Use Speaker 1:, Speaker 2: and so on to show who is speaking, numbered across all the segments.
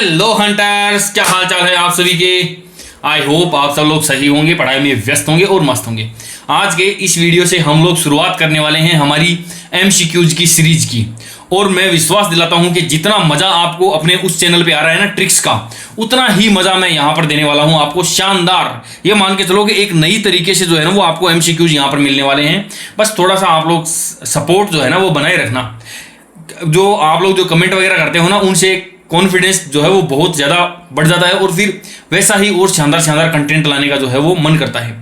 Speaker 1: Hello hunters, क्या हाल चाल है आप सभी के। आई होप आप सब लोग सही होंगे, पढ़ाई में व्यस्त होंगे और मस्त होंगे। आज के इस वीडियो से हम लोग शुरुआत करने वाले हैं हमारी एमसीक्यूज की सीरीज की। और मैं विश्वास दिलाता हूं कि जितना मजा आपको अपने उस चैनल पे आ रहा है ना ट्रिक्स का, उतना ही मजा मैं यहां पर देने वाला हूं आपको। शानदार, ये मान के चलो कि एक नई तरीके से जो है ना वो आपको एमसीक्यूज यहां पर मिलने वाले हैं। बस थोड़ा सा आप लोग सपोर्ट जो है ना वो बनाए रखना। जो आप लोग जो कमेंट वगैरह करते हो ना, उनसे कॉन्फिडेंस जो है वो बहुत ज़्यादा बढ़ जाता है और फिर वैसा ही और शानदार शानदार कंटेंट लाने का जो है वो मन करता है।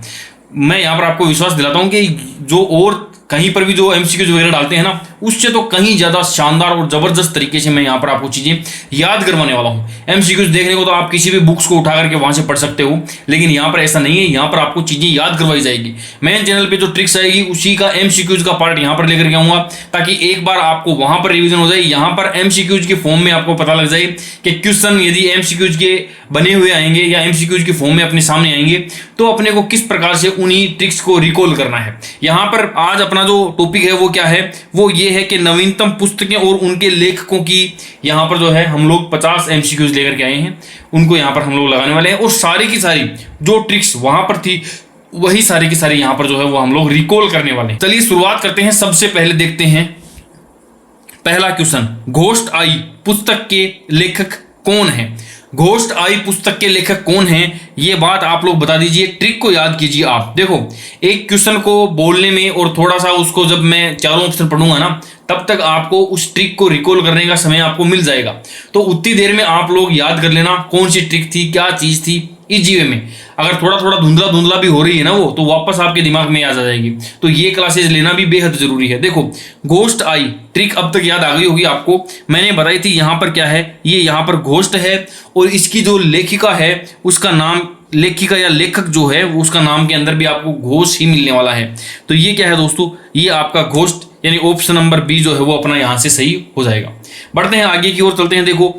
Speaker 1: मैं यहाँ पर आपको विश्वास दिलाता हूँ कि जो और कहीं पर भी जो एमसीक्यूज वगैरह डालते हैं ना, उससे तो कहीं ज़्यादा शानदार और ज़बरदस्त तरीके से मैं यहाँ पर आपको चीज़ें याद करवाने वाला हूँ। एमसीक्यूज देखने को तो आप किसी भी बुक्स को उठा करके वहाँ से पढ़ सकते हो, लेकिन यहाँ पर ऐसा नहीं है। यहाँ पर आपको चीज़ें याद करवाई जाएगी। मेन चैनल पे जो ट्रिक्स आएगी उसी का एमसीक्यूज का पार्ट यहाँ पर लेकर के आऊँगा, ताकि एक बार आपको वहाँ पर रिविजन हो जाए। यहाँ पर एमसीक्यूज के फॉर्म में आपको पता लग जाए कि क्वेश्चन यदि एमसीक्यूज के बने हुए आएंगे या एमसीक्यूज के फॉर्म में अपने सामने आएंगे तो अपने को किस प्रकार से उन्हीं ट्रिक्स को रिकॉल करना है। यहाँ पर आज अपना जो टॉपिक है वो क्या है, वो ये है कि नवीनतम पुस्तकें और उनके लेखकों की। यहाँ पर जो है हम लोग 50 एमसीक्यूज लेकर के आए हैं, उनको यहाँ पर हम लोग लगाने वाले हैं। और सारी की सारी जो ट्रिक्स वहां पर थी वही सारी की सारी यहाँ पर जो है वो हम लोग रिकॉल करने वाले हैं। चलिए शुरुआत करते हैं। सबसे पहले देखते हैं पहला क्वेश्चन, घोस्ट आई पुस्तक के लेखक कौन है। घोस्ट आई पुस्तक के लेखक कौन हैं, ये बात आप लोग बता दीजिए। ट्रिक को याद कीजिए आप। देखो, एक क्वेश्चन को बोलने में और थोड़ा सा उसको जब मैं चारों ऑप्शन पढ़ूंगा ना, तब तक आपको उस ट्रिक को रिकॉल करने का समय आपको मिल जाएगा। तो उतनी देर में आप लोग याद कर लेना कौन सी ट्रिक थी, क्या चीज थी। इजी वे में अगर थोड़ा थोड़ा धुंधला धुंधला भी हो रही है ना वो, तो वापस आपके दिमाग में आ जाएगी। तो ये क्लासेज लेना भी बेहद जरूरी है। देखो, घोस्ट आई ट्रिक अब तक याद आ गई होगी आपको। मैंने बताई थी यहाँ पर क्या है, ये यहाँ पर घोस्ट है और इसकी जो लेखिका है उसका नाम, लेखिका या लेखक जो है उसका नाम के अंदर भी आपको घोस्ट ही मिलने वाला है। तो ये क्या है दोस्तों, ये आपका घोस्ट, यानी ऑप्शन नंबर बी जो है वो अपना यहां से सही हो जाएगा। बढ़ते हैं आगे की ओर, चलते हैं। देखो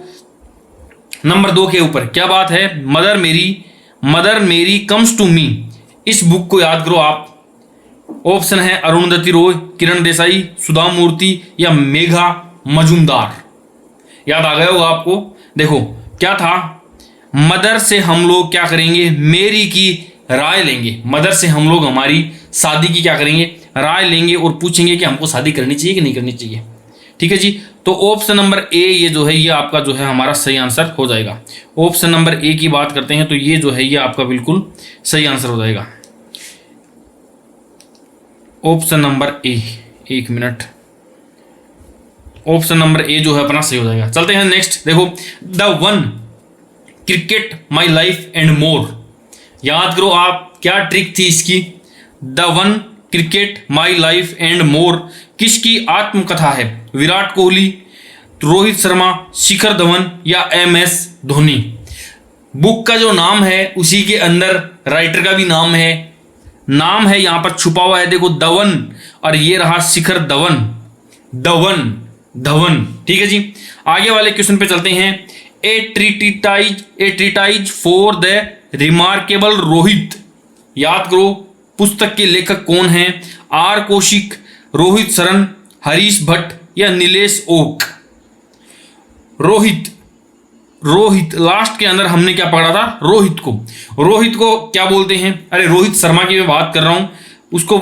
Speaker 1: नंबर 2 के ऊपर क्या बात है, मदर मेरी कम्स टू मी। इस बुक को याद करो आप। ऑप्शन है अरुणधति रॉय, किरण देसाई, सुधा मूर्ति या मेघा मजुमदार। याद आ गया होगा आपको। देखो क्या था, मदर से हम लोग क्या करेंगे, मेरी की राय लेंगे। मदर से हम लोग हमारी शादी की क्या करेंगे, राय लेंगे और पूछेंगे कि हमको शादी करनी चाहिए कि नहीं करनी चाहिए। ठीक है जी। तो ऑप्शन नंबर ए ये जो है ये आपका जो है हमारा सही आंसर हो जाएगा। ऑप्शन नंबर ए की बात करते हैं तो ये जो है ये आपका बिल्कुल सही आंसर हो जाएगा। ऑप्शन नंबर ए, एक मिनट, ऑप्शन नंबर ए जो है अपना सही हो जाएगा। चलते हैं नेक्स्ट। देखो, the one cricket my life and more. याद करो आप, क्या ट्रिक थी इसकी। The one cricket my life and more किसकी आत्मकथा है। विराट कोहली, रोहित शर्मा, शिखर धवन या MS धोनी। बुक का जो नाम है उसी के अंदर राइटर का भी नाम है यहां पर छुपा हुआ है। देखो धवन, और ये रहा शिखर धवन। ठीक है जी। आगे वाले क्वेश्चन पे चलते हैं। A treatise for the remarkable Rohit. याद करो पुस्तक के लेखक कौन हैं, आर कौशिक, रोहित शरण, हरीश भट्ट या नीलेश ओक। रोहित लास्ट के अंदर हमने क्या पकड़ा था, रोहित को क्या बोलते हैं, अरे रोहित शर्मा की मैं बात कर रहा हूं।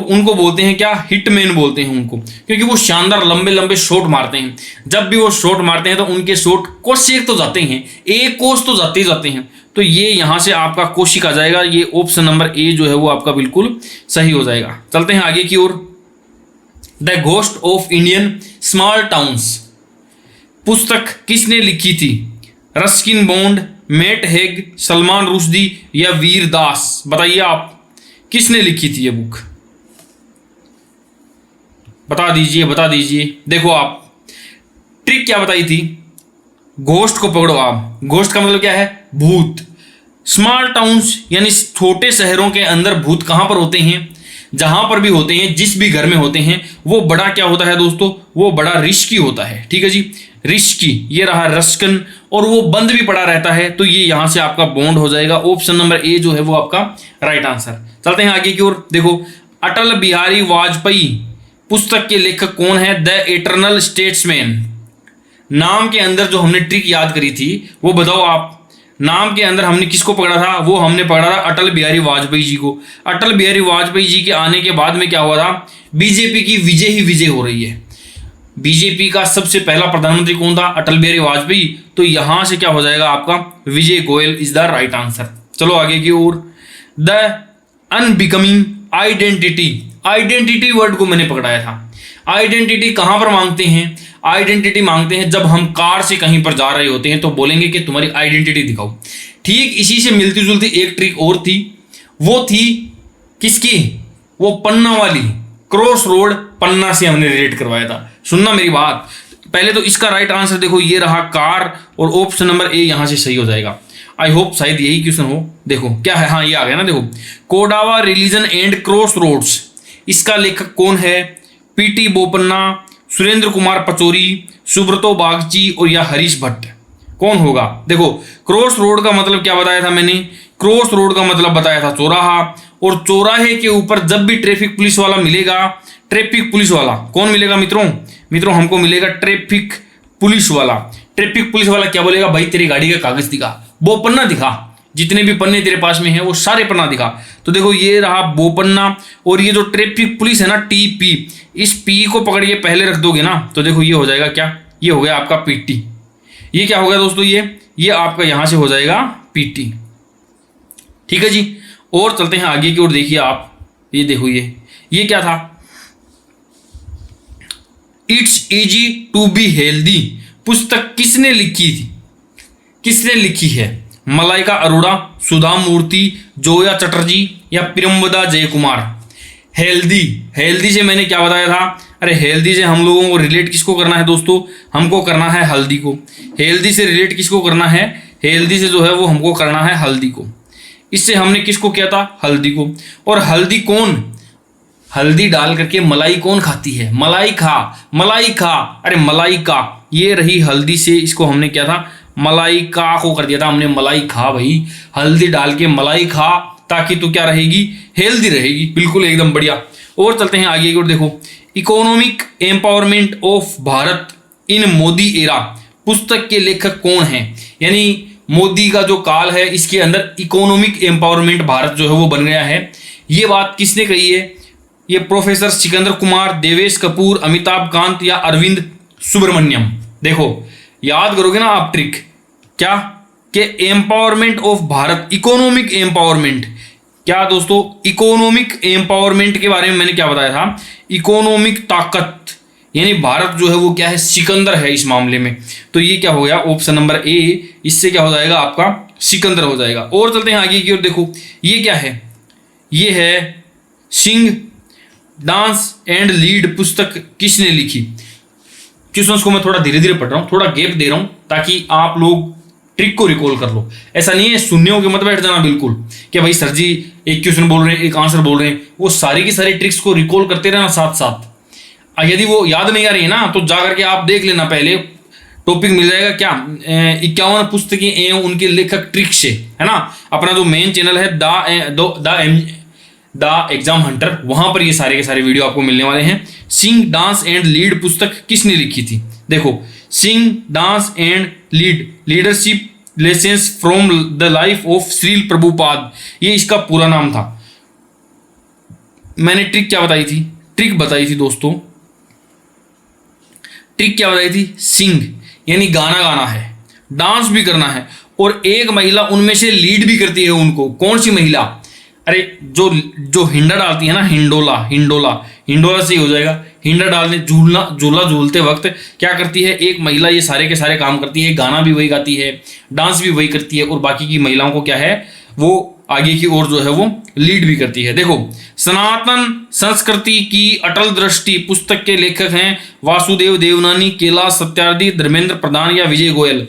Speaker 1: उनको बोलते हैं क्या, हिटमैन बोलते हैं उनको, क्योंकि वो शानदार लंबे लंबे शॉट मारते हैं। जब भी वो शॉट मारते हैं तो उनके शॉट कोस तो जाते हैं, एक कोस तो जाते ही जाते हैं। तो ये यहां से आपका कौशिक आ जाएगा। ये ऑप्शन नंबर ए जो है वो आपका बिल्कुल सही हो जाएगा। चलते हैं आगे की ओर। The ghost of Indian small towns पुस्तक किसने लिखी थी। Ruskin Bond, Matt Haig, Salman Rushdie या वीर दास। बताइए आप किसने लिखी थी ये बुक, बता दीजिए। देखो आप ट्रिक क्या बताई थी, घोस्ट को पकड़ो आप। घोस्ट का मतलब क्या है, भूत। स्मॉल टाउन्स यानी छोटे शहरों के अंदर भूत कहां पर होते हैं, जहां पर भी होते हैं, जिस भी घर में होते हैं, वो बड़ा क्या होता है दोस्तों, वो बड़ा रिस्की होता है। ठीक है जी, रिस्की। ये रहा रस्कन, और वो बंद भी पड़ा रहता है। तो ये यहां से आपका बॉन्ड हो जाएगा। ऑप्शन नंबर ए जो है वो आपका राइट आंसर। चलते हैं आगे की ओर। देखो, अटल बिहारी वाजपेयी पुस्तक के लेखक कौन है, द इटर्नल स्टेट्समैन। नाम के अंदर जो हमने ट्रिक याद करी थी वो बताओ आप। नाम के अंदर हमने किसको पकड़ा था? वो हमने पकड़ा था अटल बिहारी वाजपेयी जी को। अटल बिहारी वाजपेयी जी के आने के बाद में क्या हुआ था? बीजेपी की विजय ही विजय हो रही है। बीजेपी का सबसे पहला प्रधानमंत्री कौन था? अटल बिहारी वाजपेयी। तो यहां से क्या हो जाएगा आपका? Vijay Goyal is the right answer. चलो आगे की ओर। The unbecoming identity, identity word को मैंने पकड़ाया था। आइडेंटिटी कहां पर मांगते हैं? आइडेंटिटी मांगते हैं जब हम कार से कहीं पर जा रहे होते हैं तो बोलेंगे कि तुम्हारी आइडेंटिटी दिखाओ। ठीक इसी से मिलती जुलती एक ट्रिक और थी, वो थी किसकी? वो पन्ना वाली, क्रॉस रोड पन्ना से हमने रिलेट करवाया था। सुनना मेरी बात, पहले तो इसका राइट आंसर देखो ये रहा कार, और ऑप्शन नंबर ए यहां से सही हो जाएगा। आई होप शायद यही क्वेश्चन हो। देखो क्या है, हाँ ये आ गया ना। देखो Kodava religion and cross roads, इसका लेखक कौन है? पीटी बोपन्ना, सुरेंद्र कुमार पचौरी, सुब्रतो बागची और या हरीश भट्ट, कौन होगा? देखो क्रॉस रोड का मतलब क्या बताया था मैंने? क्रॉस रोड का मतलब बताया था चौराहा, और चौराहे के ऊपर जब भी ट्रैफिक पुलिस वाला मिलेगा, ट्रैफिक पुलिस वाला कौन मिलेगा मित्रों? मित्रों हमको मिलेगा ट्रैफिक पुलिस वाला। ट्रैफिक पुलिस वाला क्या बोलेगा? भाई तेरी गाड़ी का कागज दिखा, वो पन्ना दिखा, जितने भी पन्ने तेरे पास में है वो सारे पन्ना दिखा। तो देखो ये रहा बोपन्ना, और ये जो ट्रैफिक पुलिस है ना टीपी, इस पी को पकड़ के पहले रख दोगे ना तो देखो ये हो जाएगा क्या? ये हो गया आपका पीटी। ये क्या हो गया दोस्तों? ये आपका यहां से हो जाएगा पीटी। ठीक है जी, और चलते हैं आगे की ओर। देखिए आप, ये देखो ये क्या था? It's easy to be healthy पुस्तक किसने लिखी थी? किसने लिखी है? मलाइका अरोड़ा, सुधा मूर्ति, जोया चटर्जी या प्रियंवदा जयकुमार? हेल्दी, हेल्दी से मैंने क्या बताया था? अरे हेल्दी से हम लोगों को रिलेट किसको करना है दोस्तों? हमको करना है हल्दी को। हेल्दी से रिलेट किसको करना है? हेल्दी से जो है वो हमको करना है हल्दी को। इससे हमने किसको किया था? हल्दी को। और हल्दी कौन? हल्दी डाल करके मलाई कौन खाती है? मलाई खा, मलाई खा, अरे मलाई का, ये रही हल्दी से इसको हमने किया था मलाई का को कर दिया था हमने मलाई खा। भाई हल्दी डाल के मलाई खा, ताकि तू क्या रहेगी? हेल्दी रहेगी। बिल्कुल एकदम बढ़िया। और चलते हैं आगे की ओर। देखो economic empowerment of Bharat in Modi era पुस्तक के लेखक कौन है? यानी मोदी का जो काल है इसके अंदर इकोनॉमिक एम्पावरमेंट भारत जो है वो बन गया है। ये बात किसने कही है? ये प्रोफेसर सिकंदर कुमार, देवेश कपूर, अमिताभ कांत या अरविंद सुब्रमण्यम। देखो याद करोगे ना आप ट्रिक, क्या कि empowerment of Bharat, economic empowerment. क्या दोस्तों? इकोनॉमिक एम्पावरमेंट के बारे में मैंने क्या बताया था? इकोनॉमिक ताकत, यानी भारत जो है वो क्या है? सिकंदर है इस मामले में। तो ये क्या हो गया? ऑप्शन नंबर ए, इससे क्या हो जाएगा आपका? सिकंदर हो जाएगा। और चलते हैं आगे की ओर। देखो ये क्या है? ये है सिंग डांस एंड लीड पुस्तक किसने लिखी? क्वेश्चंस को मैं थोड़ा धीरे धीरे पढ़ रहा हूँ, थोड़ा गैप दे रहा हूँ ताकि आप लोग ट्रिक को रिकॉल कर लो। ऐसा नहीं है सुनने हो के मत बैठ जाना बिल्कुल कि भाई सर जी एक क्वेश्चन बोल रहे हैं एक आंसर बोल रहे हैं। वो सारी की सारी ट्रिक्स को रिकॉल करते रहना साथ साथ। यदि वो याद नहीं आ रही है ना तो जा करके आप देख लेना, पहले टॉपिक मिल जाएगा क्या 51 पुस्तकें एवं उनके लेखक ट्रिक से, है ना। अपना जो मेन चैनल है द एग्जाम हंटर, वहां पर ये सारे के सारे वीडियो आपको मिलने वाले हैं। सिंग डांस एंड लीड पुस्तक किसने लिखी थी? देखो sing dance and lead leadership lessons from the life of Srila Prabhupada, ये इसका पूरा नाम था। मैंने ट्रिक क्या बताई थी? ट्रिक बताई थी दोस्तों, ट्रिक क्या बताई थी? सिंग यानी गाना गाना है, डांस भी करना है, और एक महिला उनमें से लीड भी करती है उनको। कौन सी महिला? अरे जो हिंडा डालती है ना, हिंडोला, हिंडोला, हिंडोला से ही हो जाएगा। हिंडा डालने झूला झूलते वक्त क्या करती है एक महिला? ये सारे के सारे काम करती है, गाना भी वही गाती है, डांस भी वही करती है, और बाकी की महिलाओं को क्या है वो आगे की ओर जो है वो लीड भी करती है। देखो सनातन संस्कृति की अटल दृष्टि पुस्तक के लेखक हैं वासुदेव देवनानी, कैलाश सत्यार्थी, धर्मेंद्र प्रधान या विजय गोयल।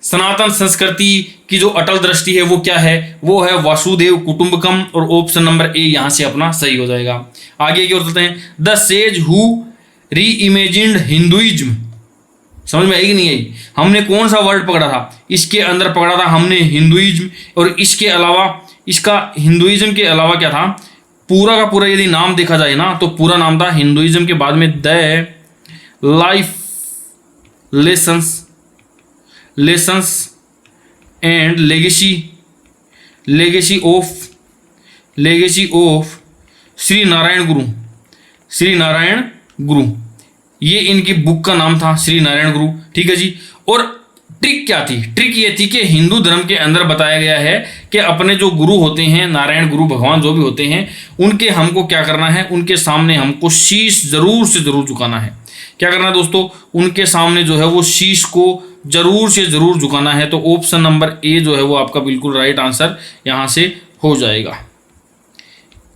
Speaker 1: सनातन संस्कृति की जो अटल दृष्टि है वो क्या है? वो है वासुदेव कुटुंबकम, और ऑप्शन नंबर ए यहां से अपना सही हो जाएगा। आगे की ओर चलते हैं। द सेज हु री इमेजिन्ड हिंदुइज्म, समझ में आई कि नहीं आई? हमने कौन सा वर्ड पकड़ा था? इसके अंदर पकड़ा था हमने हिंदुइज्म, और इसके अलावा इसका हिंदुइज्म के अलावा क्या था? पूरा का पूरा यदि नाम देखा जाए ना तो पूरा नाम था हिंदुइज्म के बाद में the life lessons lessons and legacy of Shri Narayan गुरु, ये इनकी बुक का नाम था, श्री नारायण गुरु। ठीक है जी। और ट्रिक क्या थी? ट्रिक ये थी कि हिंदू धर्म के अंदर बताया गया है कि अपने जो गुरु होते हैं, नारायण गुरु भगवान जो भी होते हैं, उनके हमको क्या करना है, उनके सामने हमको शीश जरूर से जरूर झुकाना है। क्या करना है दोस्तों? उनके सामने जो है वो शीश को जरूर से जरूर झुकाना है। तो ऑप्शन नंबर ए जो है वो आपका बिल्कुल राइट आंसर यहाँ से हो जाएगा।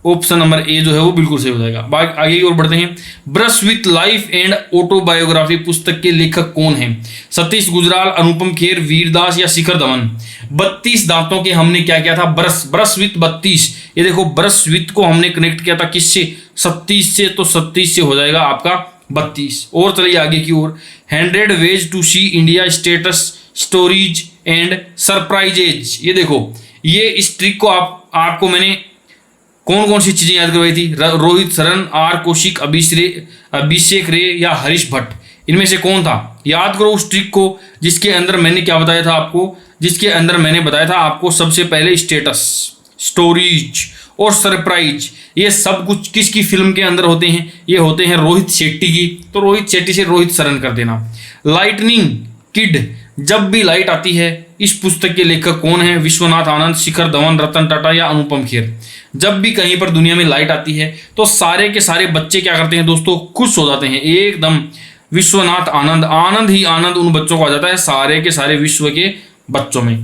Speaker 1: ऑप्शन नंबर ए जो है वो बिल्कुल सही हो जाएगा। आगे की ओर बढ़ते हैं। Brush with life and autobiography पुस्तक के लेखक कौन हैं? सतीश गुजराल, अनुपम खेर, वीरदास या शिखर धवन। 32 दांतों के हमने क्या किया था? Brush with 32। ये देखो, ब्रश विथ को हमने कनेक्ट किया था किससे? 37 से। तो 37 से हो जाएगा आपका 32। और चलिए आगे की ओर। 100 ways to see India states stories and surprises. ये देखो, ये इस ट्रिक को आपको मैंने कौन कौन सी चीजें याद करवाई थी? रोहित सरन, आर कौशिक, अभिषेक रे या हरीश भट्ट। इनमें से कौन था? याद करो उस ट्रिक को जिसके अंदर मैंने क्या बताया था आपको, जिसके अंदर मैंने बताया था आपको सबसे पहले स्टेटस, स्टोरीज और सरप्राइज। ये सब कुछ किसकी फिल्म के अंदर होते हैं? ये होते हैं रोहित शेट्टी की। तो रोहित शेट्टी से रोहित सरन कर देना। लाइटनिंग किड, जब भी लाइट आती है, इस पुस्तक के लेखक कौन है? विश्वनाथ आनंद, शिखर धवन, रतन टाटा या अनुपम खेर। जब भी कहीं पर दुनिया में लाइट आती है तो सारे के सारे बच्चे क्या करते हैं दोस्तों? खुश हो जाते हैं एकदम। विश्वनाथ आनंद, आनंद ही आनंद उन बच्चों को आ जाता है सारे के सारे विश्व के बच्चों में।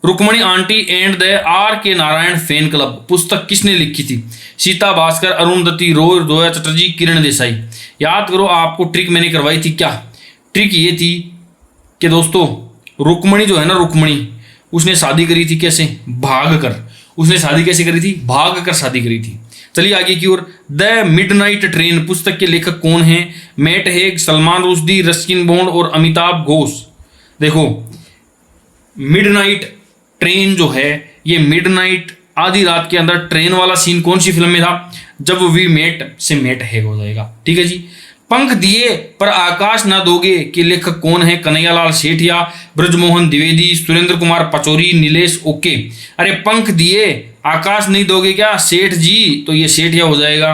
Speaker 1: Rukmini aunty and the R K Narayan fan club पुस्तक किसने लिखी थी? सीता भास्कर, अरुणधति रॉय, जोया चटर्जी, किरण देसाई। याद करो, आपको ट्रिक मैंने करवाई थी। क्या ट्रिक? ये थी कि दोस्तों रुक्मणी जो है ना, रुक्मणी उसने शादी करी थी कैसे? भाग कर। उसने शादी कैसे करी थी? भाग कर शादी करी थी। चलिए आगे की ओर। द मिडनाइट ट्रेन पुस्तक के लेखक कौन हैं? Matt Haig, Salman Rushdie, Ruskin Bond और अमिताभ घोष। देखो, मिडनाइट ट्रेन जो है, ये मिडनाइट आधी रात के अंदर ट्रेन वाला सीन कौन सी फिल्म में था? जब वी मेट से मैट हेग हो जाएगा। ठीक है जी। पंख दिए पर आकाश न दोगे के लेखक कौन है? कन्हैयालाल सेठिया, ब्रजमोहन द्विवेदी, सुरेंद्र कुमार पचौरी, नीलेश ओके। अरे पंख दिए आकाश नहीं दोगे क्या सेठ जी? तो ये सेठिया हो जाएगा।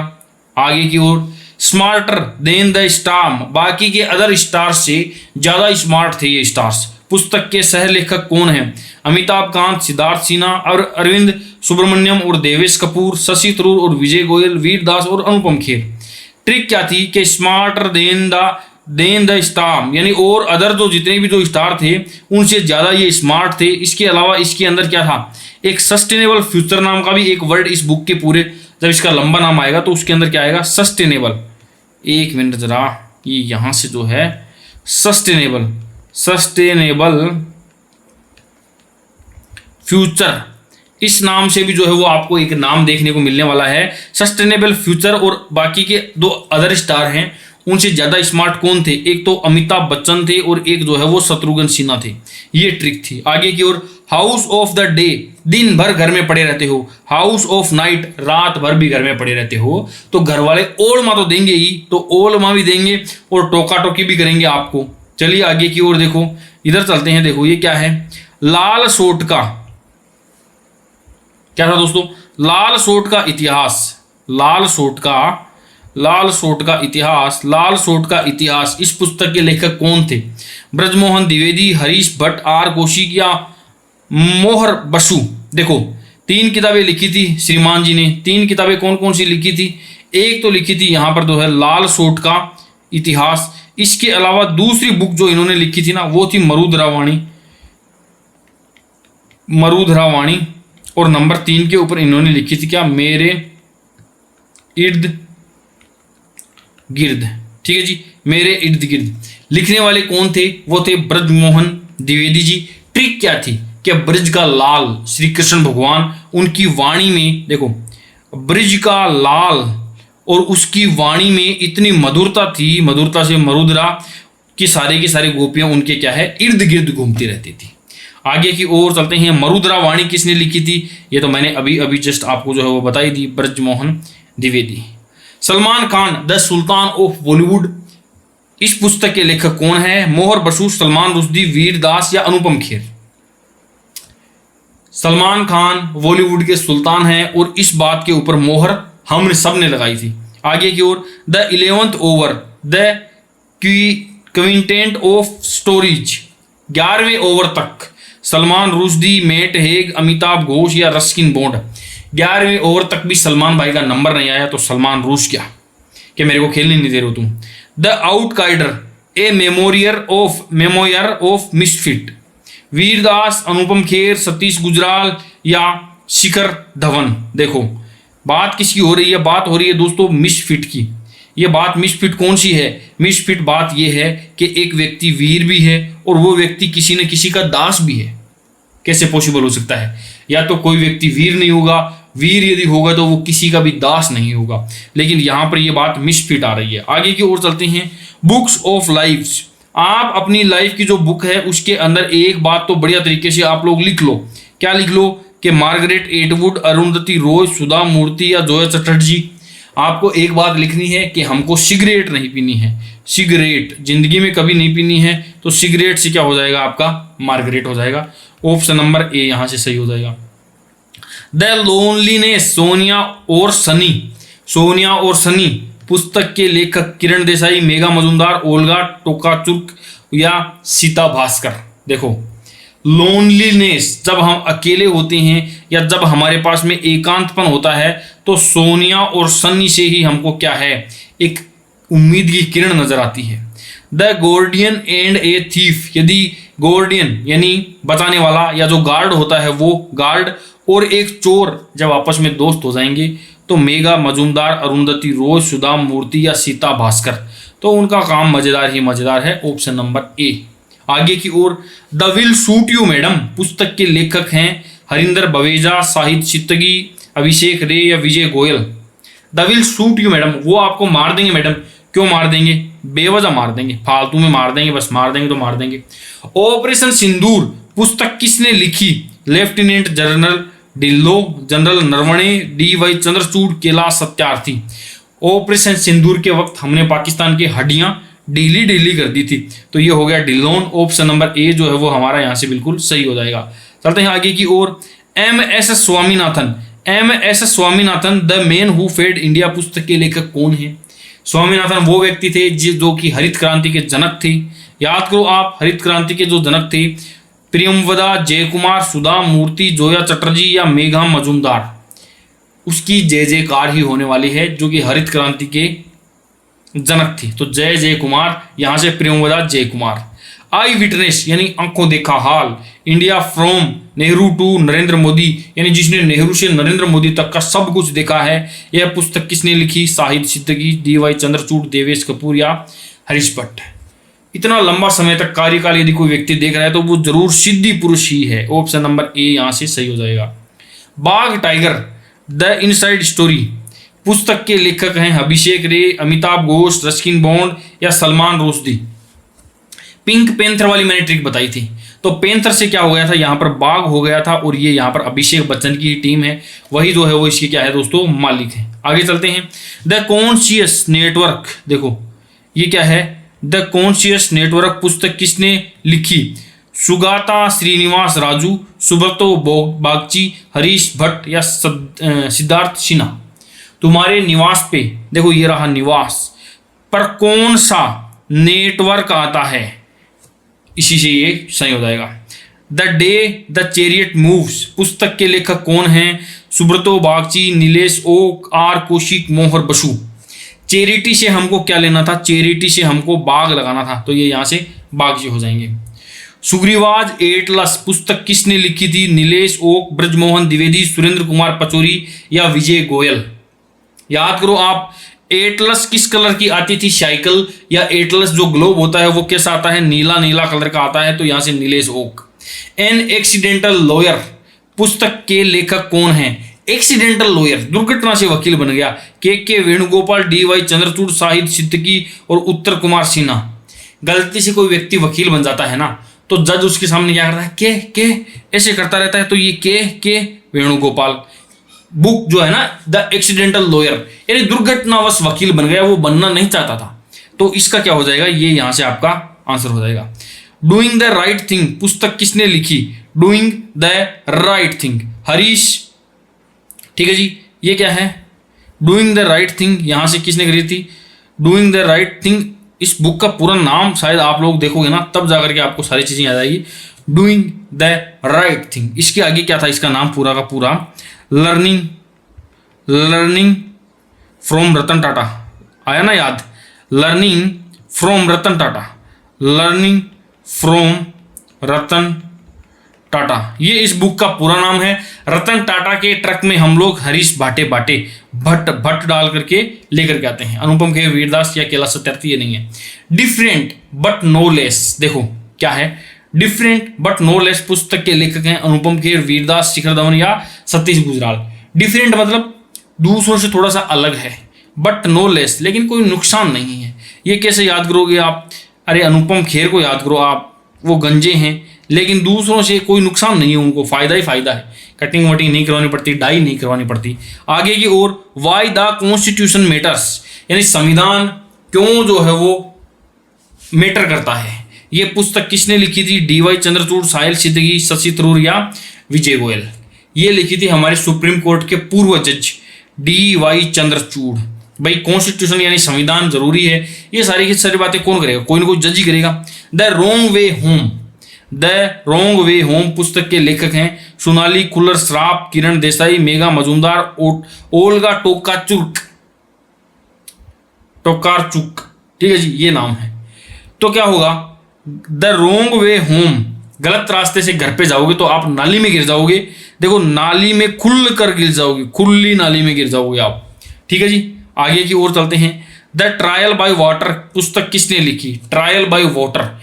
Speaker 1: आगे की ओर। स्मार्टर देन द स्टार, बाकी के अदर स्टार्स से ज्यादा स्मार्ट थे ये स्टार्स। पुस्तक के सह लेखक कौन है? अमिताभ कांत, सिद्धार्थ सिन्हा और अरविंद सुब्रमण्यम और देवेश कपूर, शशि थरूर और विजय गोयल, वीरदास और अनुपम खेर। ट्रिक क्या थी कि स्मार्टर देन द स्टार, यानी और अदर जो जितने भी जो स्टार थे उनसे ज्यादा ये स्मार्ट थे। इसके अलावा इसके अंदर क्या था? एक सस्टेनेबल फ्यूचर नाम का भी एक वर्ड इस बुक के पूरे, जब इसका लंबा नाम आएगा तो उसके अंदर क्या आएगा? सस्टेनेबल। एक मिनट जरा, ये यहां से जो है सस्टेनेबल फ्यूचर, इस नाम से भी जो है वो आपको एक नाम देखने को मिलने वाला है, सस्टेनेबल फ्यूचर। और बाकी के दो अदर स्टार हैं उनसे ज्यादा स्मार्ट कौन थे? एक तो अमिताभ बच्चन थे और एक जो है वो शत्रुघ्न सिन्हा थे। ये ट्रिक थी। आगे की ओर। हाउस ऑफ द डे, दिन भर घर में पड़े रहते हो। हाउस ऑफ नाइट, रात भर भी घर में पड़े रहते हो। तो घर वाले ओलमा तो देंगे ही, तो ओलमा भी देंगे और टोका टोकी भी करेंगे आपको। चलिए आगे की ओर देखो, इधर चलते हैं। देखो ये क्या है? लाल सोट का क्या था दोस्तों? लाल सोट का इतिहास। लाल सोट का इतिहास इस पुस्तक के लेखक कौन थे? ब्रजमोहन द्विवेदी, हरीश भट्ट, आर कौशिक या मोहर बसु। देखो 3 किताबें लिखी थी श्रीमान जी ने। 3 किताबें कौन कौन सी लिखी थी? एक तो लिखी थी यहाँ पर जो है लाल सोट का इतिहास। इसके अलावा दूसरी बुक जो इन्होंने लिखी थी ना, वो थी मरुधरावाणी। और नंबर 3 के ऊपर इन्होंने लिखी थी क्या? मेरे इर्द गिर्द। ठीक है जी, मेरे इर्द गिर्द। लिखने वाले कौन थे? वो थे ब्रजमोहन द्विवेदी जी। ट्रिक क्या थी कि ब्रज का लाल श्री कृष्ण भगवान, उनकी वाणी में देखो, ब्रज का लाल और उसकी वाणी में इतनी मधुरता थी, मधुरता से मरुद्रा की सारी गोपियां उनके क्या है? इर्द गिर्द घूमती रहती थी। आगे की ओर चलते हैं। मरुद्रा वाणी किसने लिखी थी? ये तो मैंने अभी जस्ट आपको जो है वो बताई दी, Brajmohan Dwivedi. Salman Khan the sultan of Bollywood इस पुस्तक के लेखक कौन है? मोहर बसु, सलमान रुश्दी, वीर दास या अनुपम खेर? सलमान खान बॉलीवुड के सुल्तान हैं और इस बात के ऊपर मोहर हमने सबने लगाई थी। आगे की ओर, the 11th over, the quintet of stories, 11वें ओवर तक सलमान रुश्दी, मेट हेग, अमिताभ घोष या रस्किन बॉन्ड। 11वें ओवर तक भी सलमान भाई का नंबर नहीं आया तो सलमान रूस क्या कि मेरे को खेलने नहीं दे रहे हो तुम। The आउटकाइडर, A memoir of misfit, Vir Das, Anupam Kher, Satish Gujral या शिखर धवन। देखो बात किसकी हो रही है? बात हो रही है दोस्तों मिसफिट की। ये बात मिसफिट कौन सी है? मिसफिट बात ये है कि एक व्यक्ति वीर भी है और वो व्यक्ति किसी न किसी का दास भी है। कैसे पॉसिबल हो सकता है? या तो कोई व्यक्ति वीर नहीं होगा, वीर यदि होगा तो वो किसी का भी दास नहीं होगा, लेकिन यहां पर ये बात मिसफिट आ रही है। आगे की ओर चलते हैं। बुक्स ऑफ लाइफ्स, आप अपनी लाइफ की जो बुक है उसके अंदर एक बात तो बढ़िया तरीके से आप लोग लिख लो। क्या लिख लो? कि मार्गरेट एटवुड, अरुंधति रॉय, सुधा मूर्ति या जोया चटर्जी। आपको एक बात लिखनी है कि हमको सिगरेट नहीं पीनी है। सिगरेट जिंदगी में कभी नहीं पीनी है, तो सिगरेट से क्या हो जाएगा? आपका मार्गरेट हो जाएगा। ऑप्शन नंबर ए यहां से सही हो जाएगा। द लोनलीनेस, सोनिया और सनी, सोनिया और सनी पुस्तक के लेखक किरण देसाई, मेघा मजुमदार, ओल्गा टोकाचुक या सीता भास्कर। देखो लोनलीनेस, जब हम अकेले होते हैं या जब हमारे पास में एकांतपन होता है तो सोनिया और सनी से ही हमको क्या है? एक उम्मीद की किरण नजर आती है। The guardian and a thief, यदि गार्डियन यानी बचाने वाला या जो गार्ड होता है वो गार्ड और एक चोर जब आपस में दोस्त हो जाएंगे तो मेघा मजुमदार, अरुंधति रॉय, सुधा मूर्ति या सीता भास्कर, तो उनका काम मजेदार ही मजेदार है। Option number A. आगे की ओर, the will shoot you madam पुस्तक के लेखक हैं हरिंदर बवेजा, साहिद सित्तगी, अभिषेक रे या Vijay Goyal. The will shoot you madam, वो आपको मार देंगे मैडम। क्यों मार देंगे? बेवजह मार देंगे, फालतू में मार देंगे, बस मार देंगे तो मार देंगे। ऑपरेशन सिंदूर पुस्तक किसने लिखी? Lieutenant general Dhillon, general Naravane, D Y. Chandrachud, Kailash Satyarthi. Operation Sindoor के वक्त हमने पाकिस्तान की हड्डियां ढीली ढीली कर दी थी, तो ये हो गया ढिल्लोन। ऑप्शन नंबर ए जो है वो हमारा यहाँ से बिल्कुल सही हो जाएगा। चलते हैं आगे की ओर। M.S. Swaminathan, M.S. Swaminathan the man who fed India पुस्तक के लेखक कौन है? स्वामीनाथन वो व्यक्ति थे जो कि हरित क्रांति के जनक थे। याद करो आप, हरित क्रांति के जो जनक थे प्रियमवदा, जयकुमार, सुधा मूर्ति, जोया चटर्जी या मेघा मजुमदार। उसकी जय जयकार ही होने वाली है जो कि हरित क्रांति के जनक थी। तो जय जय कुमार, यहां से प्रियमवदा जय कुमार। आई विटनेस यानी आंखों देखा हाल, India from Nehru to Narendra Modi, यानी जिसने नेहरू से नरेंद्र मोदी तक का सब कुछ देखा है, यह पुस्तक किसने लिखी? साहिद सिद्दीकी, डी.वाई. चंद्रचूड़, देवेश कपूर या हरीश भट्ट। इतना लंबा समय तक कार्यकाल यदि कोई व्यक्ति देख रहा है तो वो जरूर सिद्धि पुरुष ही है। ऑप्शन नंबर ए यहां से सही हो जाएगा। बाघ टाइगर द इनसाइड स्टोरी पुस्तक के लेखक हैं अभिषेक रे, अमिताभ घोष, रस्किन बॉन्ड या सलमान रुश्दी। पिंक पैंथर वाली मैंने ट्रिक बताई थी, तो पैंथर से क्या हो गया था? यहाँ पर बाघ हो गया था और ये यहाँ पर अभिषेक बच्चन की टीम है, वही जो है वो इसकी क्या है दोस्तों? मालिक है। आगे चलते हैं। द कॉन्शियस नेटवर्क, देखो ये क्या है? द कॉन्शियस नेटवर्क पुस्तक किसने लिखी? सुगाता श्रीनिवास राजू, सुब्रतो बागची, हरीश भट्ट या सिद्धार्थ सिन्हा। तुम्हारे निवास पे, देखो ये रहा निवास पर कौन सा नेटवर्क आता है? इसी से ये सही हो जाएगा। The day the chariot moves पुस्तक के लेखक कौन हैं? सुब्रतो बागची, नीलेश ओक, आर कौशिक, मोहर बसु। चैरिटी से हमको क्या लेना था? चैरिटी से हमको बाग लगाना था, तो ये यहाँ से बागची हो जाएंगे। सुग्रीवाज एटलस पुस्तक किसने लिखी थी? नीलेश ओक, ब्रजमोहन द्विवेदी, सुरेंद्र कुमार पचौरी या विजय गोयल। याद करो आप, एटलस किस कलर की आती थी? साइकिल या एटलस जो ग्लोब होता है वो कैसा आता है? नीला नीला कलर का आता है, तो यहां से Nilesh Oak. An accidental lawyer पुस्तक के लेखक कौन है? एक्सीडेंटल लॉयर, दुर्घटना से वकील बन गया। के वेणुगोपाल, डी.वाई. चंद्रचूड़, साहिद सिद्दीकी और उत्तर कुमार सिन्हा। गलती से कोई व्यक्ति वकील बन जाता है ना, तो जज उसके सामने क्या करता है? के ऐसे करता रहता है, तो ये के वेणुगोपाल। बुक जो है ना द एक्सीडेंटल लॉयर, यानी दुर्घटनावश वकील बन गया, वो बनना नहीं चाहता था, तो इसका क्या हो जाएगा, ये यहां से आपका आंसर हो जाएगा। डूइंग द राइट थिंग पुस्तक किसने लिखी, doing the right thing Harish, ठीक है जी। ये क्या है, डूइंग द राइट थिंग यहां से किसने करी थी, डूइंग द राइट थिंग। इस बुक का पूरा नाम शायद आप लोग देखोगे ना तब जाकर के आपको सारी चीजें याद आएगी। डूइंग द राइट थिंग, इसके आगे क्या था, इसका नाम पूरा का पूरा लर्निंग फ्रॉम रतन टाटा, आया ना याद, learning from Ratan Tata, learning from Ratan Tata, ये इस बुक का पूरा नाम है। रतन टाटा के ट्रक में हम लोग हरीश भट्ट डाल करके लेकर के आते हैं। अनुपम खेर, वीरदास या कैलाश सत्यार्थी, ये नहीं है। डिफरेंट बट नो लेस, देखो क्या है, डिफरेंट बट नो लेस पुस्तक के लेखक हैं अनुपम खेर, वीरदास, शिखर धवन या सतीश गुजराल। डिफरेंट मतलब दूसरों से थोड़ा सा अलग है, बट नो लेस लेकिन कोई नुकसान नहीं है। ये कैसे याद करोगे आप, अरे अनुपम खेर को याद करो आप, वो गंजे हैं लेकिन दूसरों से कोई नुकसान नहीं है, उनको फायदा ही फायदा है, कटिंग वटिंग नहीं करवानी पड़ती, डाई नहीं करवानी पड़ती। आगे की ओर, वाई द कॉन्स्टिट्यूशन मैटर्स, यानी संविधान क्यों जो है वो मैटर करता है। ये पुस्तक किसने लिखी थी, डी.वाई. चंद्रचूड़, साहिल सिद्दीकी, शशि थरूर या विजय गोयल। ये लिखी थी हमारे सुप्रीम कोर्ट के पूर्व जज डी.वाई. चंद्रचूड़। भाई कॉन्स्टिट्यूशन यानी संविधान जरूरी है, ये सारी की सारी बातें कौन करेगा, कोई ना कोई जज ही करेगा। द रॉन्ग वे होम पुस्तक के लेखक हैं सोनाली खुल्लर श्राफ, किरण देसाई, मेघा मजूमदार, ओल्गा टोकारचुक, ठीक है जी, ये नाम है। तो क्या होगा, द रॉन्ग वे होम, गलत रास्ते से घर पे जाओगे तो आप नाली में गिर जाओगे। देखो नाली में खुल कर गिर जाओगे, खुली नाली में गिर जाओगे आप, ठीक है जी। आगे की ओर चलते हैं। द ट्रायल बाय वाटर पुस्तक किसने लिखी, ट्रायल बाय वाटर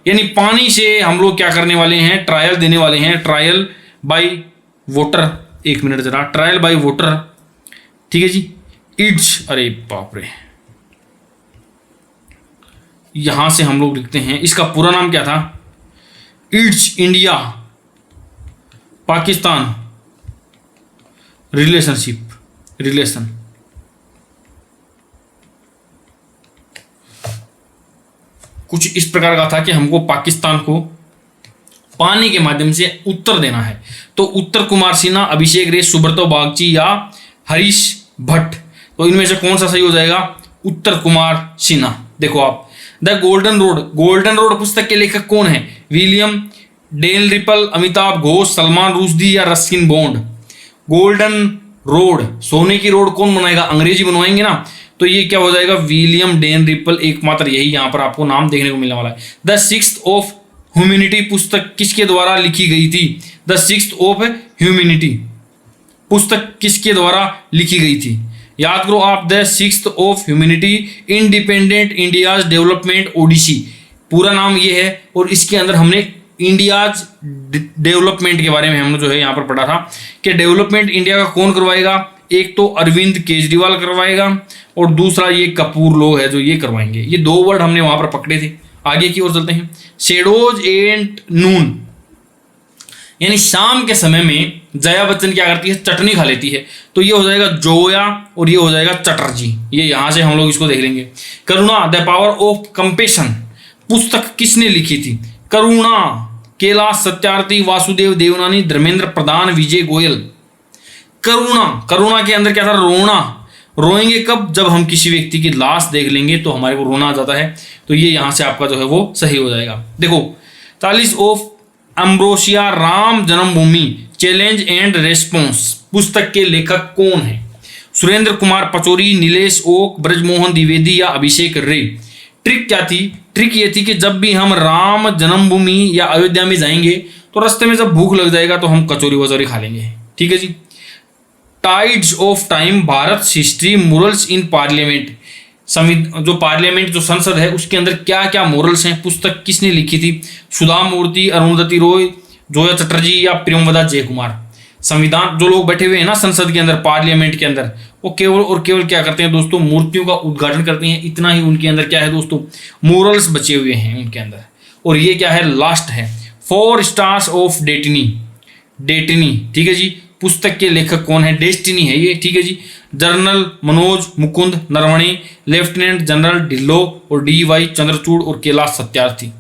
Speaker 1: यानी पानी से हम लोग क्या करने वाले हैं, ट्रायल देने वाले हैं, ट्रायल बाय वाटर। एक मिनट जरा, ट्रायल बाय वाटर, ठीक है जी। इट्स, अरे बाप रे, यहां से हम लोग लिखते हैं, इसका पूरा नाम क्या था, इट्स इंडिया पाकिस्तान रिलेशन। कुछ इस प्रकार का था कि हमको पाकिस्तान को पानी के माध्यम से उत्तर देना है। तो उत्तर कुमार सिन्हा, अभिषेक रे, सुब्रतो बागची या हरीश भट्ट, तो इनमें से कौन सा सही हो जाएगा, उत्तर कुमार सिन्हा। देखो आप, द गोल्डन रोड पुस्तक के लेखक कौन है, विलियम डेलरिपल, अमिताभ घोष, सलमान रुश्दी या रस्किन बॉन्ड। गोल्डन रोड, सोने की रोड कौन बनाएगा, अंग्रेजी बनवाएंगे ना, तो ये क्या हो जाएगा, विलियम डेलरिपल, एकमात्र यही यहाँ पर आपको नाम देखने को मिलने वाला है। द सिक्स्थ ऑफ ह्यूमैनिटी पुस्तक किसके द्वारा लिखी गई थी, द सिक्स्थ ऑफ ह्यूमैनिटी पुस्तक किसके द्वारा लिखी गई थी, याद करो आप, the sixth of humanity independent India's development odyssey, पूरा नाम ये है। और इसके अंदर हमने इंडियाज डेवलपमेंट के बारे में हमने जो है यहाँ पर पढ़ा था कि डेवलपमेंट इंडिया का कौन करवाएगा, एक तो अरविंद केजरीवाल करवाएगा और दूसरा ये कपूर लोग है जो ये करवाएंगे। ये दो वर्ड हमने वहां पर पकड़े थे। आगे की ओर चलते हैं। शेडोज एंड नून, यानी शाम के समय में जया बच्चन क्या करती है, चटनी खा लेती है, तो ये हो जाएगा जोया और ये हो जाएगा चटर्जी। ये यहां से हम लोग इसको देख लेंगे। करुणा द पावर ऑफ कंपेशन पुस्तक किसने लिखी थी, करुणा, कैलाश सत्यार्थी, वासुदेव देवनानी, धर्मेंद्र प्रधान, विजय गोयल। करुणा के अंदर क्या था, रोना, रोएंगे कब, जब हम किसी व्यक्ति की लाश देख लेंगे तो हमारे को रोना आ जाता है, तो ये यहां से आपका जो है वो सही हो जाएगा। देखो 40 of ambrosia, Ram Janmabhoomi, challenge and response पुस्तक के लेखक कौन है, सुरेंद्र कुमार पचौरी, नीलेश ओक, ब्रजमोहन द्विवेदी या अभिषेक रे। ट्रिक क्या थी, ट्रिक ये थी कि जब भी हम राम जन्मभूमि या अयोध्या में जाएंगे तो रास्ते में जब भूख लग जाएगा तो हम कचौरी वचौरी खा लेंगे, ठीक है जी। Tides of time, Bharat history, morals in parliament, जो पार्लियामेंट जो संसद है उसके अंदर क्या क्या मोरल्स हैं, पुस्तक किसने लिखी थी, सुधा मूर्ति, अरुंधति रॉय, जोया चटर्जी या प्रेमवदा जयकुमार। संविधान जो लोग बैठे हुए हैं ना संसद के अंदर, पार्लियामेंट के अंदर, वो केवल और केवल क्या करते हैं दोस्तों, मूर्तियों का उद्घाटन करते हैं, इतना ही उनके अंदर क्या है दोस्तों, मोरल्स बचे हुए हैं उनके अंदर। और ये क्या है, लास्ट है 4 स्टार्स ऑफ डेटिनी, ठीक है जी, पुस्तक के लेखक कौन है? डेस्टिनी है ये, ठीक है जी। General Manoj Mukund Naravane, lieutenant general Dhillon और DY चंद्रचूड़ और कैलाश सत्यार्थी।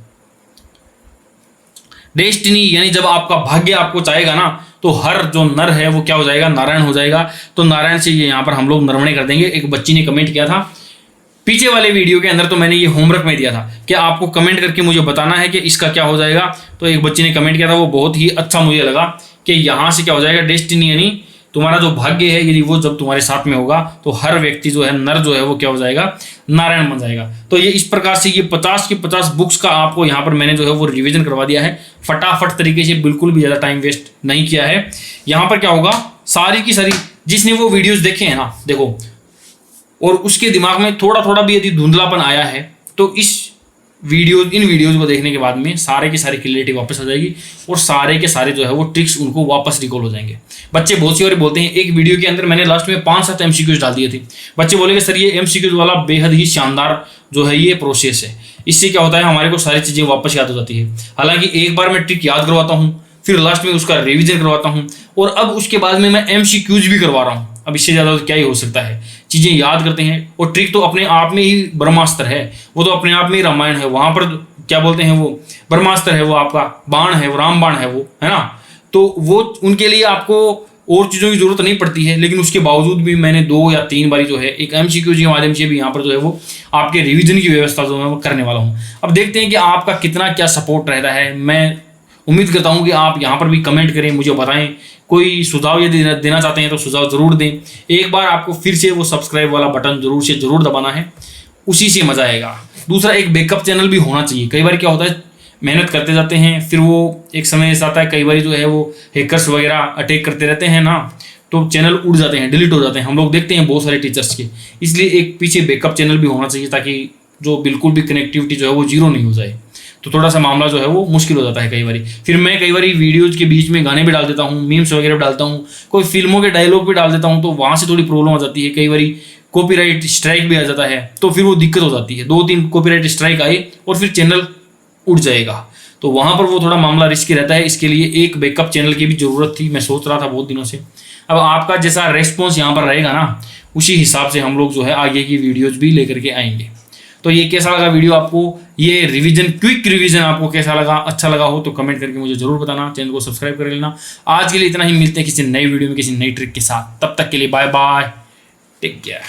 Speaker 1: डेस्टिनी यानी जब आपका भाग्य आपको चाहेगा ना, तो हर जो नर है वो क्या हो जाएगा? नारायण हो जाएगा। तो नारायण से ये यहाँ पर हम लोग नरवणे कर देंगे। एक बच्ची ने कमेंट किया था पीछे वाले वीडियो के अंदर, तो मैंने ये होमवर्क में दिया था कि आपको कमेंट करके मुझे बताना है कि इसका क्या हो जाएगा। तो एक बच्ची ने कमेंट किया था, वो बहुत ही अच्छा मुझे लगा कि यहाँ से क्या हो जाएगा? डेस्टिनी यानी तुम्हारा जो भाग्य है, यदि वो जब तुम्हारे साथ में होगा तो हर व्यक्ति जो है, नर जो है वो क्या हो जाएगा? नारायण बन जाएगा। तो ये इस प्रकार से ये 50 की 50 बुक्स का आपको यहाँ पर मैंने जो है वो रिवीजन करवा दिया है फटाफट तरीके से, बिल्कुल भी ज़्यादा टाइम वेस्ट नहीं किया है। यहाँ पर क्या होगा? सारी की सारी जिसने वो वीडियोस देखे हैं ना, देखो, और उसके दिमाग में थोड़ा थोड़ा भी यदि धुंधलापन आया है तो इन वीडियोज को देखने के बाद में सारे की सारी क्लियरिटी वापस आ जाएगी और सारे के सारे जो है वो ट्रिक्स उनको वापस रिकॉल हो जाएंगे। बच्चे बहुत सी बार बोलते हैं, एक वीडियो के अंदर मैंने लास्ट में 5-7 MCQs डाल दिए थे। बच्चे बोलेंगे सर ये MCQs वाला बेहद ही शानदार जो है ये प्रोसेस है, इससे क्या होता है हमारे को सारी चीज़ें वापस याद हो जाती है। हालांकि एक बार मैं ट्रिक याद करवाता हूँ, फिर लास्ट में उसका रिविजन करवाता हूँ, और अब उसके बाद में मैं MCQs भी करवा रहा हूँ। अब इससे ज़्यादा तो क्या ही हो सकता है? चीज़ें याद करते हैं, और ट्रिक तो अपने आप में ही ब्रह्मास्त्र है, वो तो अपने आप में ही रामायण है। वहाँ पर क्या बोलते हैं, वो ब्रह्मास्त्र है, वो आपका बाण है, वो रामबाण है, वो है ना। तो वो उनके लिए आपको और चीज़ों की जरूरत नहीं पड़ती है, लेकिन उसके बावजूद भी मैंने 2 या 3 बारी जो है एक MCQ के माध्यम से भी यहाँ पर जो है वो आपके रिवीजन की व्यवस्था जो है वो करने वाला हूँ। अब देखते हैं कि आपका कितना क्या सपोर्ट रहता है। मैं उम्मीद करता हूँ कि आप यहाँ पर भी कमेंट करें, मुझे बताएं, कोई सुझाव यदि देना चाहते हैं तो सुझाव जरूर दें। एक बार आपको फिर से वो सब्सक्राइब वाला बटन जरूर दबाना है, उसी से मजा आएगा। दूसरा, एक बैकअप चैनल भी होना चाहिए। कई बार क्या होता है, मेहनत करते जाते हैं, फिर वो एक समय ऐसा आता है कई बार जो है वो हैकर्स वगैरह अटैक करते रहते हैं ना, तो चैनल उड़ जाते हैं, डिलीट हो जाते हैं। हम लोग देखते हैं बहुत सारे टीचर्स के, इसलिए एक पीछे बैकअप चैनल भी होना चाहिए ताकि जो बिल्कुल भी कनेक्टिविटी जो है वो जीरो नहीं हो जाए। तो थोड़ा सा मामला जो है वो मुश्किल हो जाता है कई बार। फिर मैं कई बार वीडियोज़ के बीच में गाने भी डाल देता हूँ, मीम्स वगैरह भी डालता हूँ, कोई फिल्मों के डायलॉग भी डाल देता हूँ, तो वहाँ से थोड़ी प्रॉब्लम हो जाती है। कई बार कॉपीराइट स्ट्राइक भी आ जाता है, तो फिर वो दिक्कत हो जाती है। 2-3 कॉपीराइट स्ट्राइक आए और फिर चैनल उड़ जाएगा, तो वहाँ पर वो थोड़ा मामला रिस्की रहता है। इसके लिए एक बैकअप चैनल की भी ज़रूरत थी, मैं सोच रहा था बहुत दिनों से। अब आपका जैसा रेस्पॉन्स यहाँ पर रहेगा ना, उसी हिसाब से हम लोग जो है आगे की वीडियोज़ भी लेकर के आएंगे। तो ये कैसा लगा वीडियो आपको, ये रिवीजन, क्विक रिवीजन आपको कैसा लगा? अच्छा लगा हो तो कमेंट करके मुझे जरूर बताना, चैनल को सब्सक्राइब कर लेना। आज के लिए इतना ही, मिलते हैं किसी नई वीडियो में किसी नई ट्रिक के साथ। तब तक के लिए बाय बाय, टेक केयर।